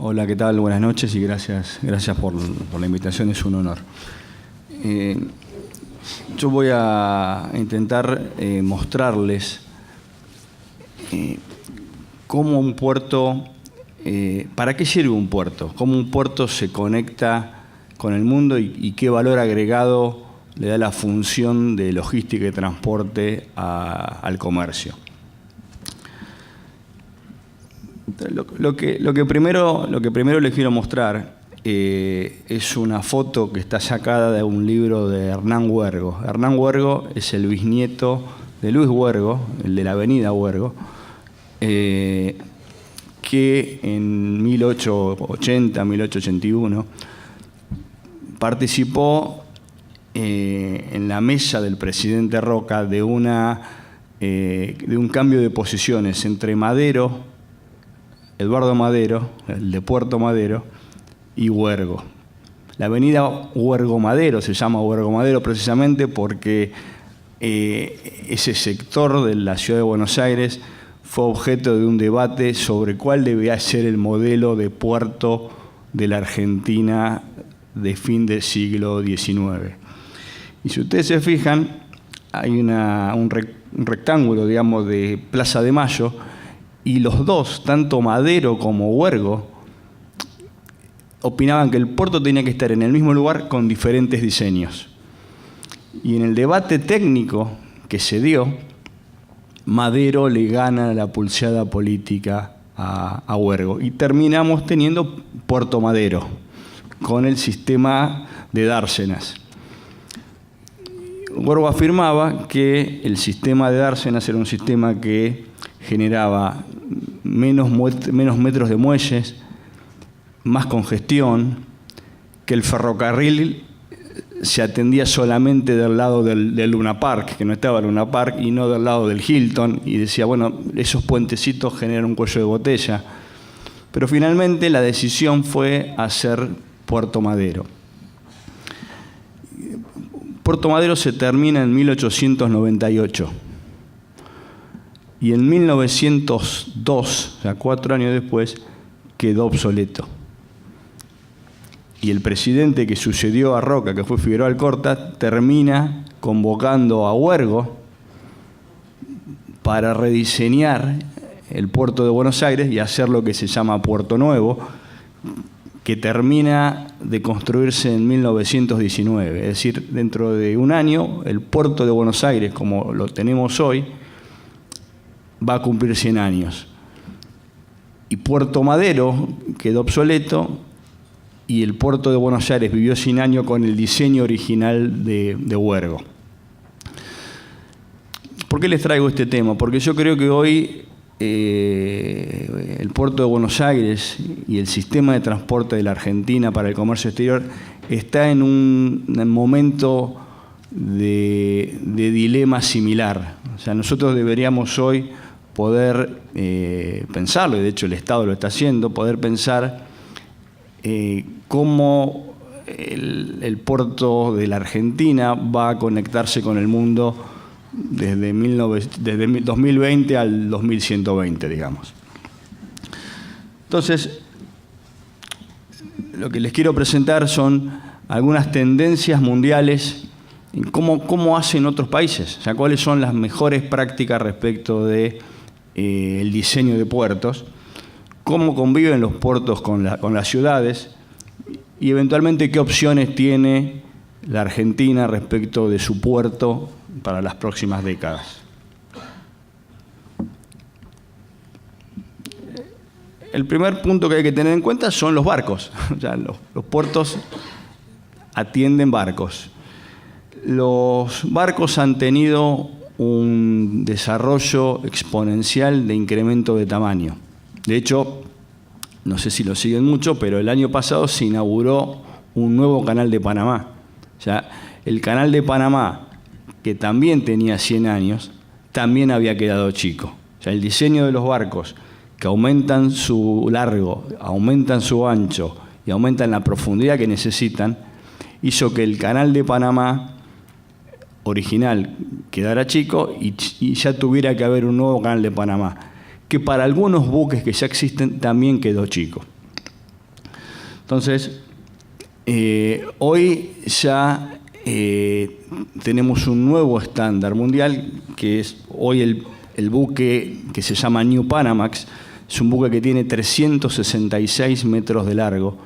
Hola, ¿qué tal? Buenas noches y gracias por la invitación, es un honor. Yo voy a intentar mostrarles cómo un puerto, para qué sirve un puerto, cómo un puerto se conecta con el mundo y qué valor agregado le da la función de logística y transporte al comercio. Lo que primero les quiero mostrar es una foto que está sacada de un libro de Hernán Huergo. Hernán Huergo es el bisnieto de Luis Huergo, el de la avenida Huergo, que en 1880, 1881 participó en la mesa del presidente Roca de un cambio de posiciones entre Madero, Eduardo Madero, el de Puerto Madero, y Huergo. La avenida Huergo Madero se llama Huergo Madero precisamente porque ese sector de la ciudad de Buenos Aires fue objeto de un debate sobre cuál debía ser el modelo de puerto de la Argentina de fin del siglo XIX. Y si ustedes se fijan, hay un rectángulo, digamos, de Plaza de Mayo, y los dos, tanto Madero como Huergo, opinaban que el puerto tenía que estar en el mismo lugar con diferentes diseños. Y en el debate técnico que se dio, Madero le gana la pulseada política a Huergo. Y terminamos teniendo Puerto Madero, con el sistema de dársenas. Huergo afirmaba que el sistema de dársenas era un sistema que generaba menos metros de muelles, más congestión, que el ferrocarril se atendía solamente del lado del Luna Park, que no estaba el Luna Park, y no del lado del Hilton, y decía, bueno, esos puentecitos generan un cuello de botella. Pero finalmente la decisión fue hacer Puerto Madero. Puerto Madero se termina en 1898. Y en 1902, o sea, 4 años después, quedó obsoleto. Y el presidente que sucedió a Roca, que fue Figueroa Alcorta, termina convocando a Huergo para rediseñar el puerto de Buenos Aires y hacer lo que se llama Puerto Nuevo, que termina de construirse en 1919. Es decir, dentro de un año, el puerto de Buenos Aires, como lo tenemos hoy, va a cumplir 100 años. Y Puerto Madero quedó obsoleto y el puerto de Buenos Aires vivió 100 años con el diseño original de Huergo. ¿Por qué les traigo este tema? Porque yo creo que hoy el puerto de Buenos Aires y el sistema de transporte de la Argentina para el comercio exterior está en un momento de dilema similar. O sea, nosotros deberíamos hoy poder pensarlo, y de hecho el Estado lo está haciendo, poder pensar cómo el puerto de la Argentina va a conectarse con el mundo desde 2020 al 2120, digamos. Entonces, lo que les quiero presentar son algunas tendencias mundiales en cómo hacen otros países, o sea, cuáles son las mejores prácticas respecto de el diseño de puertos, cómo conviven los puertos con las ciudades y eventualmente qué opciones tiene la Argentina respecto de su puerto para las próximas décadas. El primer punto que hay que tener en cuenta son los barcos. O sea, los puertos atienden barcos. Los barcos han tenido un desarrollo exponencial de incremento de tamaño. De hecho, no sé si lo siguen mucho, pero el año pasado se inauguró un nuevo canal de Panamá. O sea, el canal de Panamá, que también tenía 100 años, también había quedado chico. O sea, el diseño de los barcos que aumentan su largo, aumentan su ancho y aumentan la profundidad que necesitan, hizo que el canal de Panamá original quedara chico y ya tuviera que haber un nuevo canal de Panamá, que para algunos buques que ya existen también quedó chico. Entonces, hoy ya tenemos un nuevo estándar mundial, que es hoy el buque que se llama New Panamax. Es un buque que tiene 366 metros de largo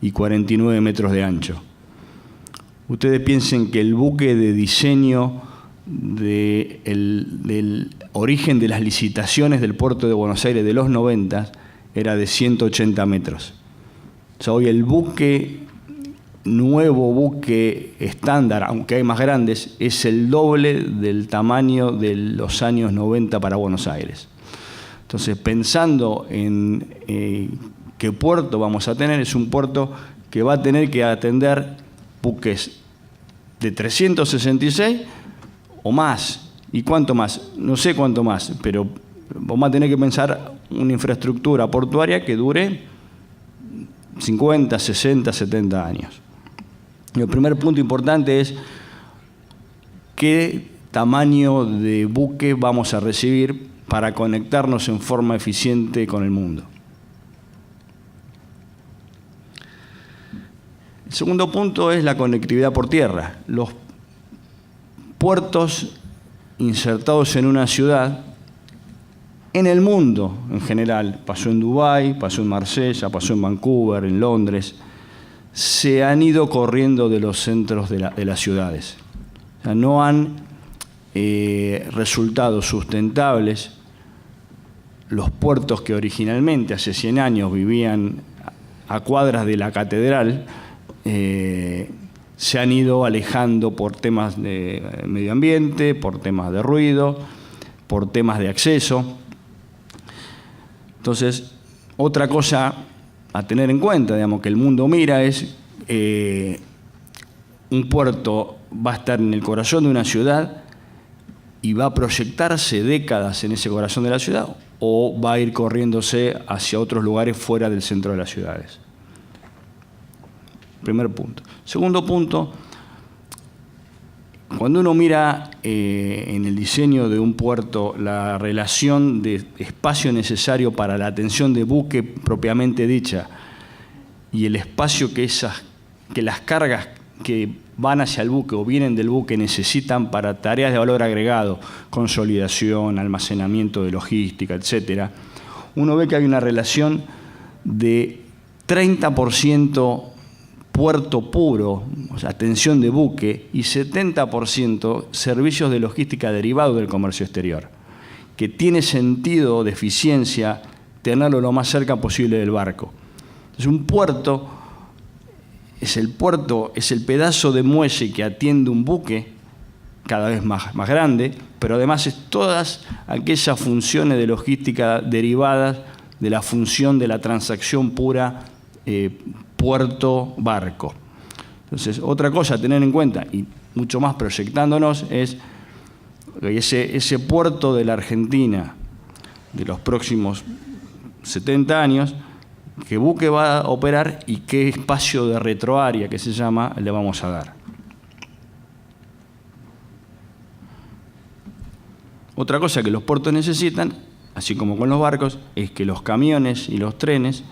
y 49 metros de ancho. Ustedes piensen que el buque de diseño del origen de las licitaciones del puerto de Buenos Aires de los 90 era de 180 metros. O sea, hoy el nuevo buque estándar, aunque hay más grandes, es el doble del tamaño de los años 90 para Buenos Aires. Entonces, pensando en qué puerto vamos a tener, es un puerto que va a tener que atender buques de 366 o más. ¿Y cuánto más? No sé cuánto más, pero vamos a tener que pensar una infraestructura portuaria que dure 50, 60, 70 años. El primer punto importante es qué tamaño de buque vamos a recibir para conectarnos en forma eficiente con el mundo. El segundo punto es la conectividad por tierra. Los puertos insertados en una ciudad, en el mundo en general, pasó en Dubái, pasó en Marsella, pasó en Vancouver, en Londres, se han ido corriendo de los centros de las ciudades. O sea, no han resultado sustentables los puertos que originalmente, hace 100 años, vivían a cuadras de la catedral, se han ido alejando por temas de medio ambiente, por temas de ruido, por temas de acceso. Entonces, otra cosa a tener en cuenta, digamos, que el mundo mira es un puerto va a estar en el corazón de una ciudad y va a proyectarse décadas en ese corazón de la ciudad, o va a ir corriéndose hacia otros lugares fuera del centro de las ciudades. Primer punto. Segundo punto, cuando uno mira en el diseño de un puerto la relación de espacio necesario para la atención de buque propiamente dicha y el espacio que las cargas que van hacia el buque o vienen del buque necesitan para tareas de valor agregado, consolidación, almacenamiento de logística, etc., uno ve que hay una relación de 30% puerto puro, o sea, atención de buque, y 70% servicios de logística derivados del comercio exterior, que tiene sentido de eficiencia tenerlo lo más cerca posible del barco. Entonces, un puerto es el pedazo de muelle que atiende un buque, cada vez más grande, pero además es todas aquellas funciones de logística derivadas de la función de la transacción pura puerto-barco. Entonces, otra cosa a tener en cuenta, y mucho más proyectándonos, es ese puerto de la Argentina de los próximos 70 años, qué buque va a operar y qué espacio de retroárea, que se llama, le vamos a dar. Otra cosa que los puertos necesitan, así como con los barcos, es que los camiones y los trenes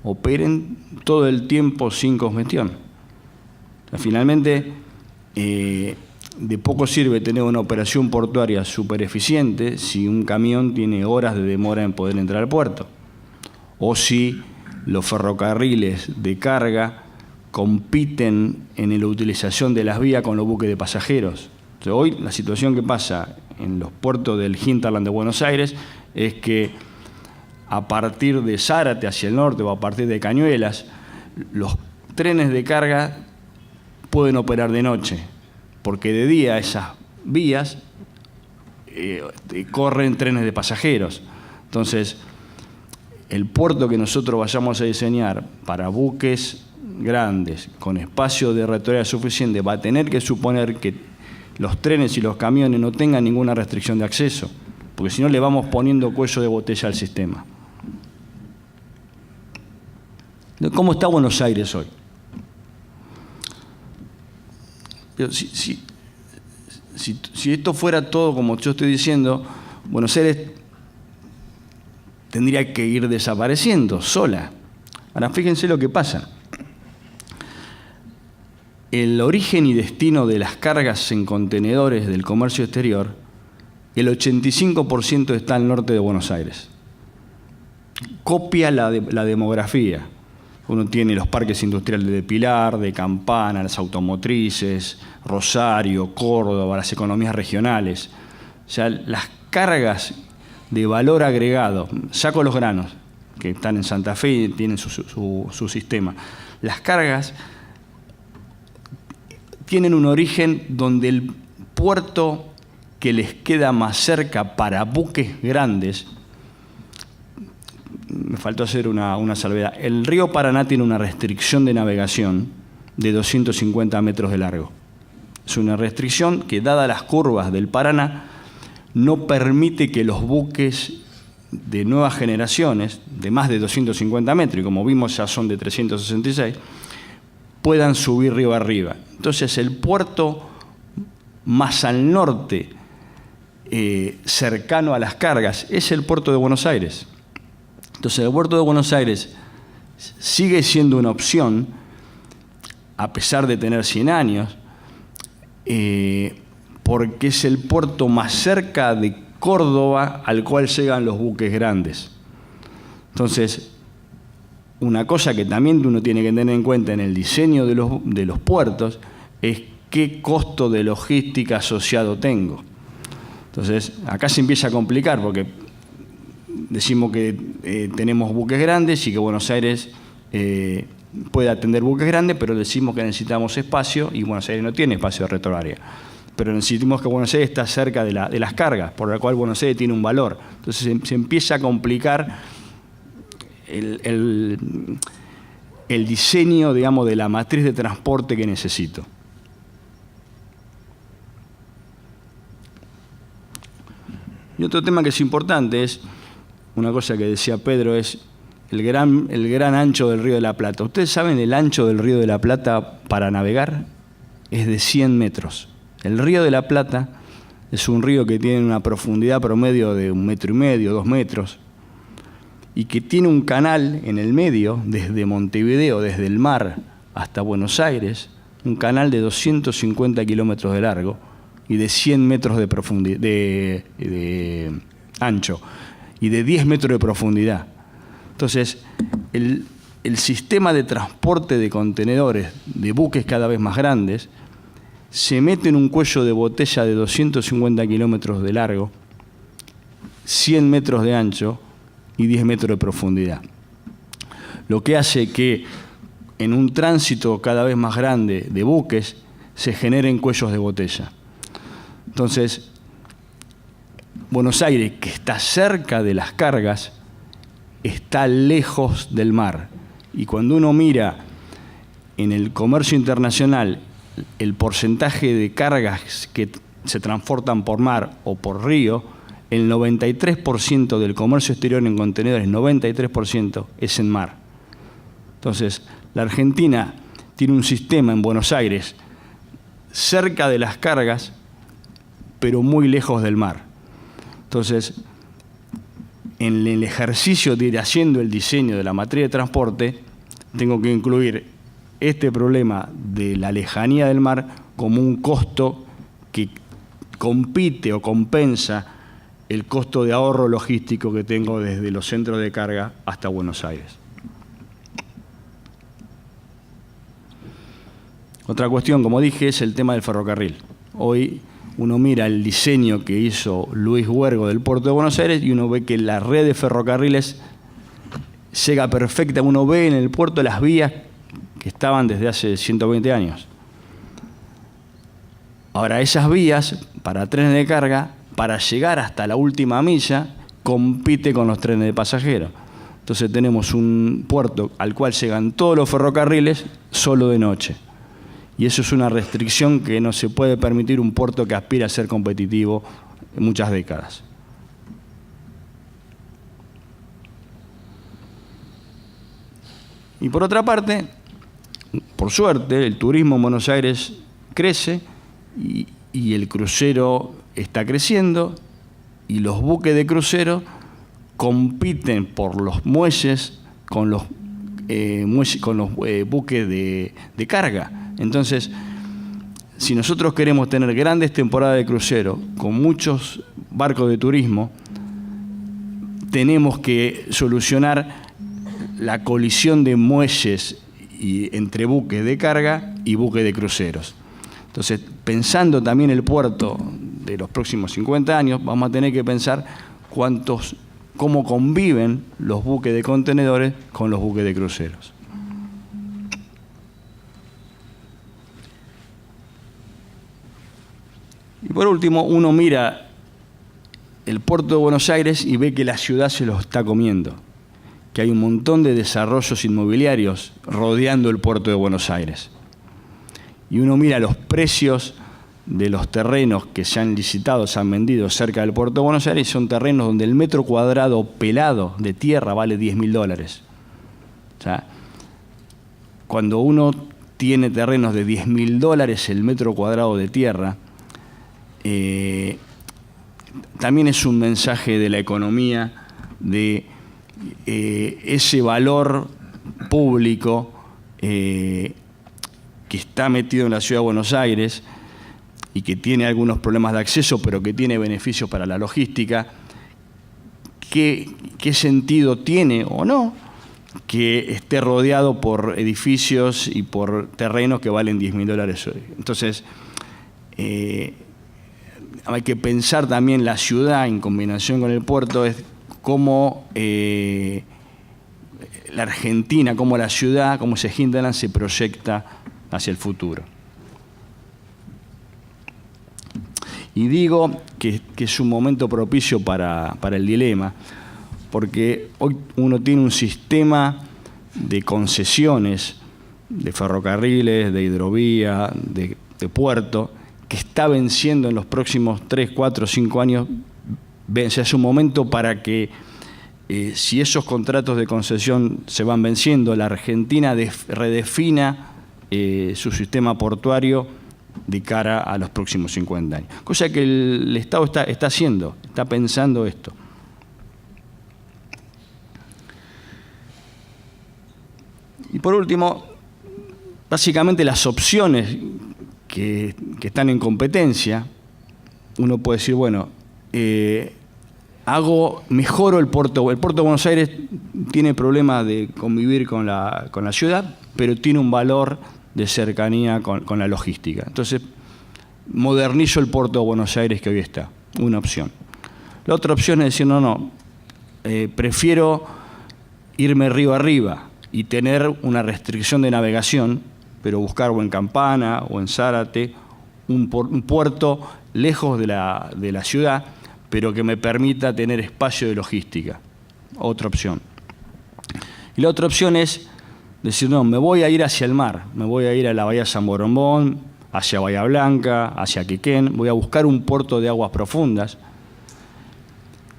operen todo el tiempo sin congestión. O sea, finalmente, de poco sirve tener una operación portuaria súper eficiente si un camión tiene horas de demora en poder entrar al puerto, o si los ferrocarriles de carga compiten en la utilización de las vías con los buques de pasajeros. Entonces, hoy la situación que pasa en los puertos del hinterland de Buenos Aires es que a partir de Zárate hacia el norte o a partir de Cañuelas, los trenes de carga pueden operar de noche, porque de día esas vías corren trenes de pasajeros. Entonces, el puerto que nosotros vayamos a diseñar para buques grandes, con espacio de retroárea suficiente, va a tener que suponer que los trenes y los camiones no tengan ninguna restricción de acceso, porque si no le vamos poniendo cuello de botella al sistema. ¿Cómo está Buenos Aires hoy? Pero si esto fuera todo como yo estoy diciendo, Buenos Aires tendría que ir desapareciendo sola. Ahora, fíjense lo que pasa. el origen y destino de las cargas en contenedores del comercio exterior, el 85% está al norte de Buenos Aires. Copia la demografía. Uno tiene los parques industriales de Pilar, de Campana, las automotrices, Rosario, Córdoba, las economías regionales. O sea, las cargas de valor agregado, saco los granos, que están en Santa Fe y tienen su sistema. Las cargas tienen un origen donde el puerto que les queda más cerca para buques grandes, me faltó hacer una salvedad, el río Paraná tiene una restricción de navegación de 250 metros de largo. Es una restricción que, dadas las curvas del Paraná, no permite que los buques de nuevas generaciones, de más de 250 metros, y como vimos ya son de 366, puedan subir río arriba. Entonces el puerto más al norte, cercano a las cargas, es el puerto de Buenos Aires. Entonces el puerto de Buenos Aires sigue siendo una opción, a pesar de tener 100 años, porque es el puerto más cerca de Córdoba al cual llegan los buques grandes. Entonces, una cosa que también uno tiene que tener en cuenta en el diseño de los puertos es qué costo de logística asociado tengo. Entonces, acá se empieza a complicar porque decimos que tenemos buques grandes y que Buenos Aires puede atender buques grandes, pero decimos que necesitamos espacio y Buenos Aires no tiene espacio de retroárea. Pero necesitamos que Buenos Aires está cerca de las cargas, por la cual Buenos Aires tiene un valor. Entonces se empieza a complicar el diseño, digamos, de la matriz de transporte que necesito. Y otro tema que es importante es, una cosa que decía Pedro, es el gran ancho del Río de la Plata. ¿Ustedes saben el ancho del Río de la Plata para navegar? Es de 100 metros. El Río de la Plata es un río que tiene una profundidad promedio de 1,5 metros, 2 metros, y que tiene un canal en el medio, desde Montevideo, desde el mar hasta Buenos Aires, un canal de 250 kilómetros de largo y de 100 metros de profundidad, de ancho, y de 10 metros de profundidad. Entonces, el sistema de transporte de contenedores, de buques cada vez más grandes, se mete en un cuello de botella de 250 kilómetros de largo, 100 metros de ancho y 10 metros de profundidad. Lo que hace que en un tránsito cada vez más grande de buques se generen cuellos de botella. Entonces, Buenos Aires, que está cerca de las cargas, está lejos del mar. Y cuando uno mira en el comercio internacional el porcentaje de cargas que se transportan por mar o por río, el 93% del comercio exterior en contenedores, 93% es en mar. Entonces, la Argentina tiene un sistema en Buenos Aires cerca de las cargas, pero muy lejos del mar. Entonces, en el ejercicio de ir haciendo el diseño de la matriz de transporte, tengo que incluir este problema de la lejanía del mar como un costo que compite o compensa el costo de ahorro logístico que tengo desde los centros de carga hasta Buenos Aires. Otra cuestión, como dije, es el tema del ferrocarril. Hoy uno mira el diseño que hizo Luis Huergo del Puerto de Buenos Aires y uno ve que la red de ferrocarriles llega perfecta. Uno ve en el puerto las vías que estaban desde hace 120 años. Ahora, esas vías para trenes de carga, para llegar hasta la última milla, compite con los trenes de pasajeros. Entonces tenemos un puerto al cual llegan todos los ferrocarriles solo de noche. Y eso es una restricción que no se puede permitir un puerto que aspira a ser competitivo en muchas décadas. Y por otra parte, por suerte, el turismo en Buenos Aires crece y el crucero está creciendo y los buques de crucero compiten por los muelles con los buques de carga. Entonces, si nosotros queremos tener grandes temporadas de crucero con muchos barcos de turismo, tenemos que solucionar la colisión de muelles entre buques de carga y buques de cruceros. Entonces, pensando también el puerto de los próximos 50 años, vamos a tener que pensar cómo conviven los buques de contenedores con los buques de cruceros. Y por último, uno mira el puerto de Buenos Aires y ve que la ciudad se lo está comiendo, que hay un montón de desarrollos inmobiliarios rodeando el puerto de Buenos Aires. Y uno mira los precios de los terrenos que se han licitado, se han vendido cerca del puerto de Buenos Aires, y son terrenos donde el metro cuadrado pelado de tierra vale $10.000. O sea, cuando uno tiene terrenos de $10.000 el metro cuadrado de tierra, también es un mensaje de la economía, de ese valor público que está metido en la ciudad de Buenos Aires y que tiene algunos problemas de acceso, pero que tiene beneficios para la logística. ¿Qué sentido tiene o no que esté rodeado por edificios y por terrenos que valen $10.000 hoy? Entonces, hay que pensar también la ciudad en combinación con el puerto, es cómo la Argentina, cómo la ciudad, cómo ese hinterland se proyecta hacia el futuro. Y digo que es un momento propicio para el dilema, porque hoy uno tiene un sistema de concesiones, de ferrocarriles, de hidrovía, de puerto, que está venciendo en los próximos 3, 4, 5 años. Se hace un momento para que, si esos contratos de concesión se van venciendo, la Argentina redefina su sistema portuario de cara a los próximos 50 años. Cosa que el Estado está haciendo, está pensando esto. Y por último, básicamente las opciones que están en competencia, uno puede decir, bueno, mejoro el puerto. El puerto de Buenos Aires tiene problemas de convivir con la ciudad, pero tiene un valor de cercanía con la logística. Entonces, modernizo el puerto de Buenos Aires que hoy está, una opción. La otra opción es decir, no, prefiero irme río arriba y tener una restricción de navegación, pero buscar o en Campana o en Zárate un puerto lejos de la ciudad, pero que me permita tener espacio de logística. Otra opción. Y la otra opción es decir, no, me voy a ir hacia el mar, me voy a ir a la bahía San Borondón, hacia Bahía Blanca, hacia Quequén, voy a buscar un puerto de aguas profundas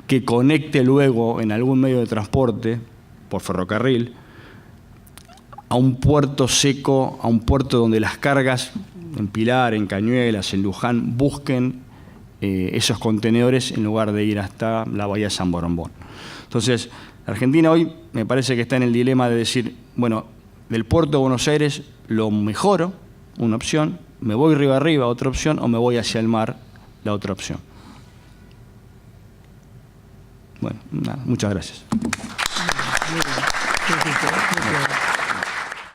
que conecte luego en algún medio de transporte, por ferrocarril, a un puerto seco, a un puerto donde las cargas en Pilar, en Cañuelas, en Luján, busquen esos contenedores en lugar de ir hasta la bahía San Borondón. Entonces, Argentina hoy me parece que está en el dilema de decir, bueno, del puerto de Buenos Aires lo mejoro, una opción, me voy río arriba, otra opción, o me voy hacia el mar, la otra opción. Bueno, nada, muchas gracias.